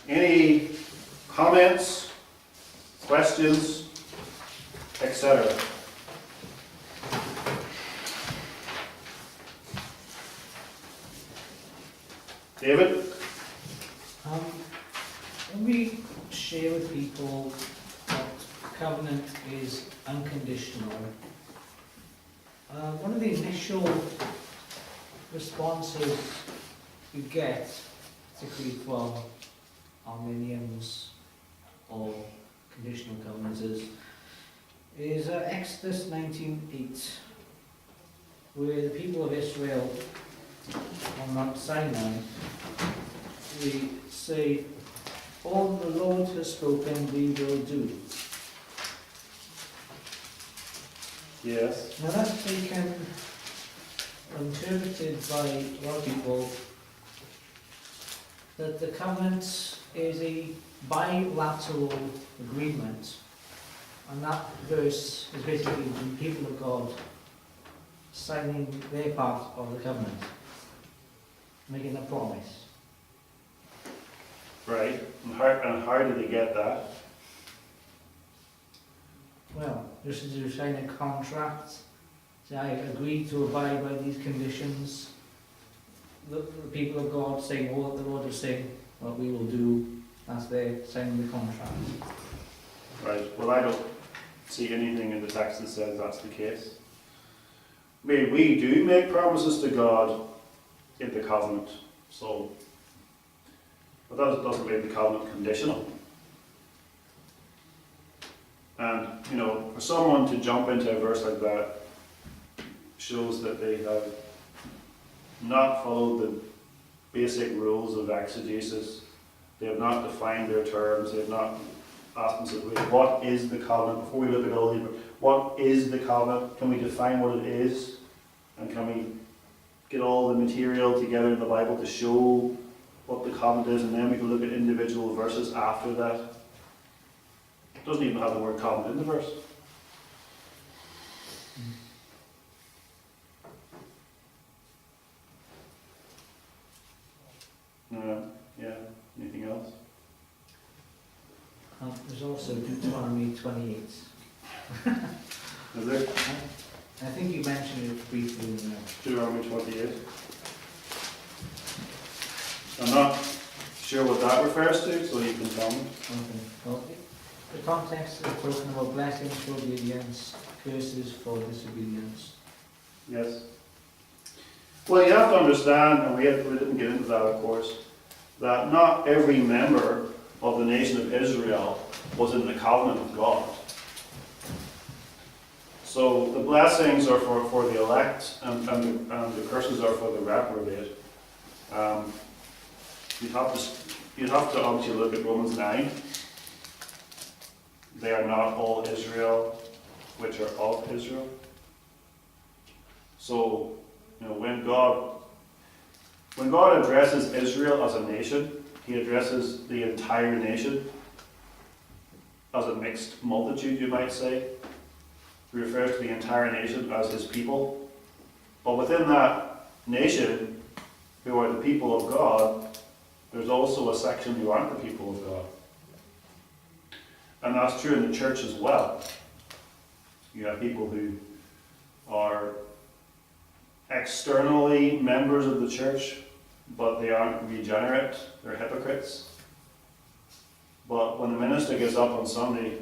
Any comments, questions, etc.? David? When we share with people that covenant is unconditional, one of the initial responses you get, particularly from Arminians or conditional covenants, is Exodus 19:8, where the people of Israel on Mount Sinai, we say, all the Lord has spoken, we will do. Yes. Now that's taken, interpreted by a lot of people, that the covenant is a bilateral agreement, and that verse is basically the people of God signing their part of the covenant, making a promise. Right. And how did they get that? Well, just as you sign a contract, say I agree to abide by these conditions, the people of God saying all that the Lord is saying, what we will do, that's their signing the contract. Right. Well, I don't see anything in the text that says that's the case. I mean, we do make promises to God in the covenant, so, but that doesn't make the covenant conditional. And, you know, for someone to jump into a verse like that shows that they have not followed the basic rules of exegesis. They have not defined their terms. They have not asked themselves, what is the covenant? Before we look at all these, what is the covenant? Can we define what it is? And can we get all the material together in the Bible to show what the covenant is? And then we can look at individual verses after that. It doesn't even have the word covenant in the verse. Yeah, anything else? There's also Deuteronomy 28. Is there? I think you mentioned it briefly in there. Deuteronomy 28. I'm not sure what that refers to, so you can tell me. Okay. Well, the context is talking about blessings for obedience, curses for disobedience. Yes. Well, you have to understand, and we didn't get into that, of course, that not every member of the nation of Israel was in the covenant of God. So the blessings are for the elect, and the curses are for the reprobate. You'd have to obviously look at Romans 9. They are not all Israel, which are of Israel. So, you know, when God addresses Israel as a nation, he addresses the entire nation as a mixed multitude, you might say. He refers to the entire nation as his people. But within that nation, who are the people of God, there's also a section who aren't the people of God. And that's true in the church as well. You have people who are externally members of the church, but they aren't regenerate, they're hypocrites. But when the minister gets up on Sunday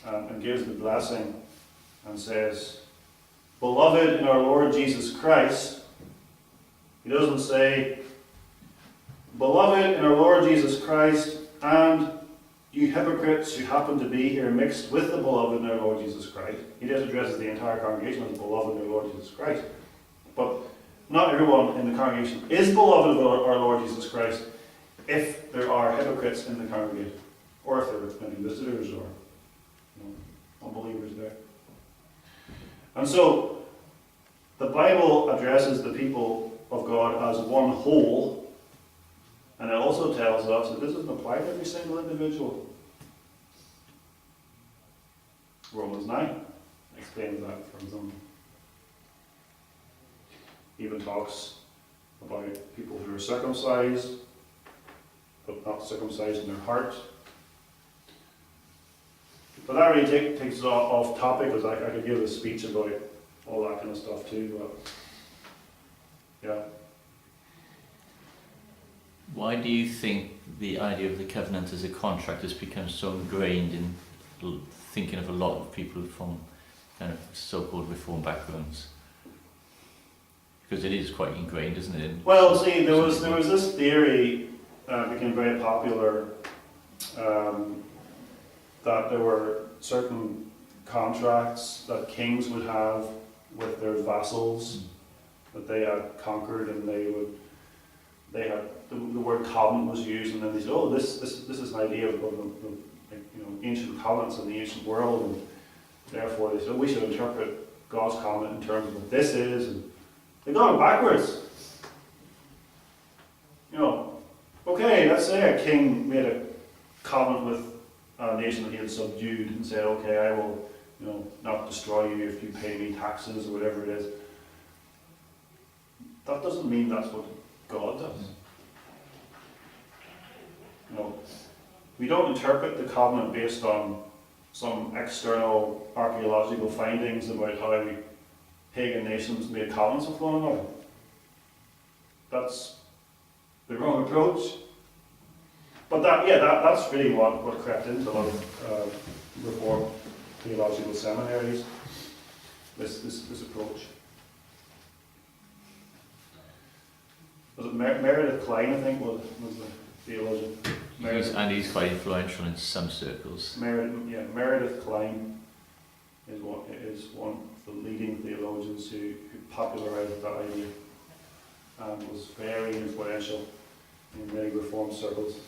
and gives the blessing and says, "Beloved in our Lord Jesus Christ," he doesn't say, "Beloved in our Lord Jesus Christ, and you hypocrites who happen to be here mixed with the beloved in our Lord Jesus Christ." He just addresses the entire congregation as beloved in our Lord Jesus Christ. But not everyone in the congregation is beloved of our Lord Jesus Christ if there are hypocrites in the congregation, or if there are maybe visitors or unbelievers there. And so the Bible addresses the people of God as one whole, and it also tells us that this doesn't apply to every single individual. Romans 9 explains that, for example. Even talks about people who are circumcised but not circumcised in their heart. But that really takes us off topic, because I could give a speech about all that kind of stuff too, but yeah. Why do you think the idea of the covenant as a contract has become so ingrained in thinking of a lot of people from kind of so-called reform backgrounds? Because it is quite ingrained, isn't it? Well, see, there was this theory became very popular, that there were certain contracts that kings would have with their vassals that they had conquered, and they had the word covenant was used, and then they said, oh, this is an idea of the ancient covenants in the ancient world, and therefore they said we should interpret God's covenant in terms of what this is, and they got it backwards. Okay, let's say a king made a covenant with a nation that he had subdued and said, okay, I will, not destroy you if you pay me taxes or whatever it is. That doesn't mean that's what God does. We don't interpret the covenant based on some external archaeological findings about how pagan nations made covenants with one another. That's the wrong approach. But that's really what crept into a lot of Reformed theological seminaries, this approach. Was it Meredith Klein, I think, was the theologian? And he's quite influential in some circles. Meredith Klein is one of the leading theologians who popularised that idea and was very influential in many Reformed circles.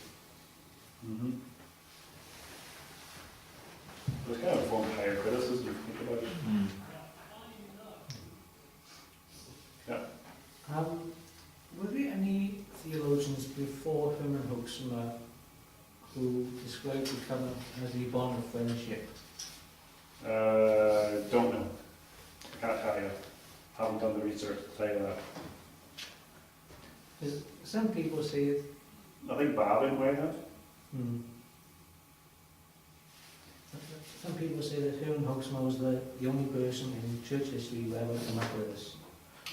It was kind of a form of higher criticism, if you think about it. Yeah. Were there any theologians before Herman Hoeksema who described the covenant as a bond of friendship? Don't know. I can't tell you. Haven't done the research to tell you that. Because some people say it. I think Babin might have. Some people say that Herman Hoeksema was the only person in church history who ever came up with this.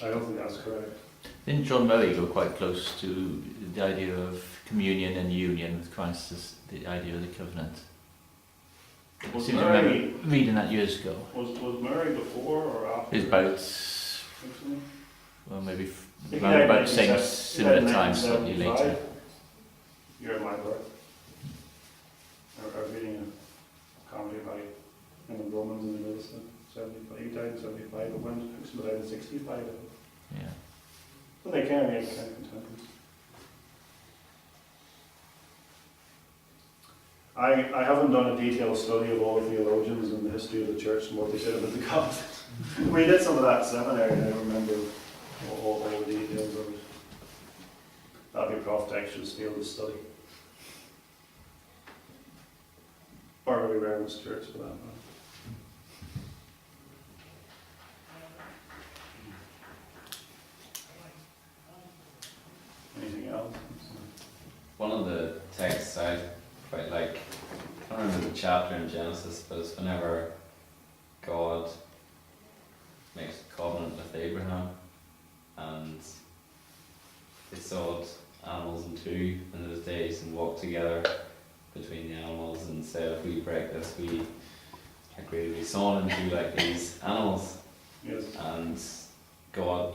I don't think that's correct. Didn't John Murray go quite close to the idea of communion and union with Christ as the idea of the covenant? I seem to remember reading that years ago. Was Murray before or after? It's about, well, maybe around about the same similar time, slightly later. Year of my birth. I was reading a comedy by him and Romans in the middle of 75. He died in 75, but when Hoeksema died in 65, I think. Yeah. But they can be kind of contemporaries. I haven't done a detailed study of all the theologians in the history of the church and what they said about the covenant. We did some of that seminary, and I remember all the details of it. That'd be Prof. Dexter's field of study. Or maybe Reverend's church for that matter. Anything else? One of the texts I quite like, I can't remember the chapter in Genesis, but it's whenever God makes a covenant with Abraham and they sawed animals in two in those days and walked together between the animals and said, if we break this, we agree to be sawn in two like these animals. Yes. And God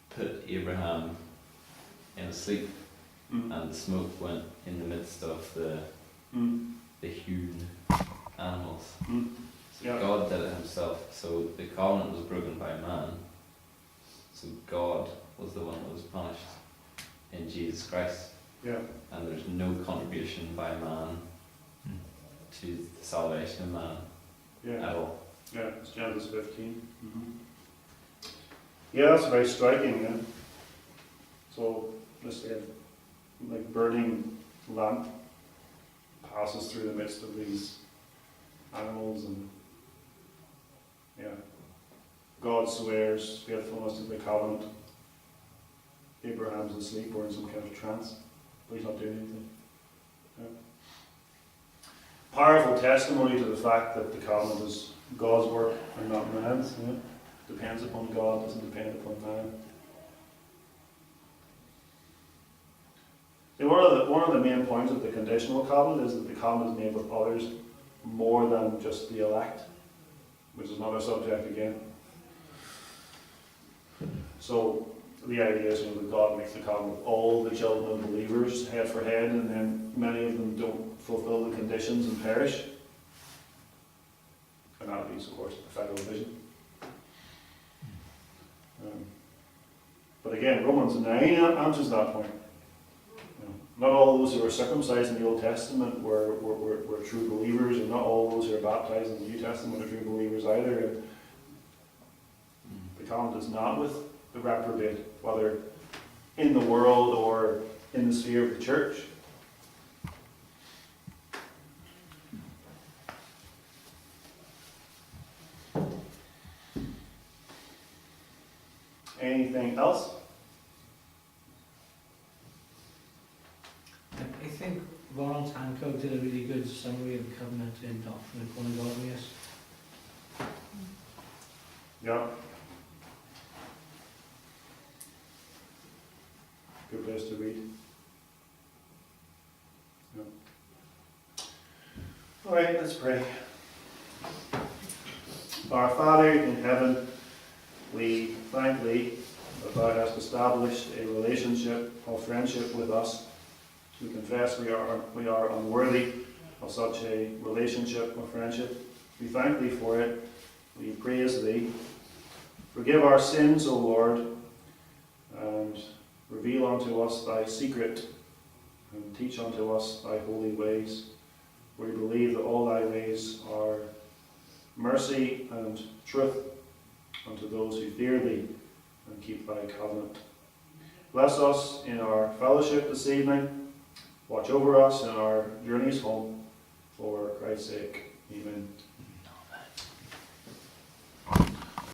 put Abraham in a sleep, and the smoke went in the midst of the hewn animals. So Yeah. God did it himself. So the covenant was broken by man. So God was the one that was punished in Jesus Christ. Yeah. And there's no contribution by man to the salvation of man Yeah. at all. Yeah, it's Genesis 15. Yeah, that's very striking. Yeah. So, let's say, like burning lamp passes through the midst of these animals, and God swears faithfulness to the covenant. Abraham's asleep or in some kind of trance, but he's not doing anything. Powerful testimony to the fact that the covenant is God's work and not man's. Depends upon God, doesn't depend upon man. And one of the main points of the conditional covenant is that the covenant is made with others more than just the elect, which is another subject again. So the idea is that God makes the covenant with all the children of believers head for head, and then many of them don't fulfill the conditions and perish. And that leads, of course, to the federal division. But again, Romans 9 answers that point. Not all those who are circumcised in the Old Testament were true believers, and not all those who are baptized in the New Testament are true believers either. And the covenant is not with the reprobate, whether in the world or in the sphere of the church. Anything else? I think Ronald Hancock did a really good summary of the covenant in Doctrine and Godliness. Yeah. Good place to read. Yeah. All right, let's pray. Our Father in heaven, we thank Thee that Thou hast established a relationship of friendship with us. We confess we are unworthy of such a relationship of friendship. We thank Thee for it. We praise Thee. Forgive our sins, O Lord, and reveal unto us Thy secret, and teach unto us Thy holy ways. We believe that all Thy ways are mercy and truth unto those who fear Thee and keep Thy covenant. Bless us in our fellowship this evening. Watch over us in our journeys home. For Christ's sake. Amen.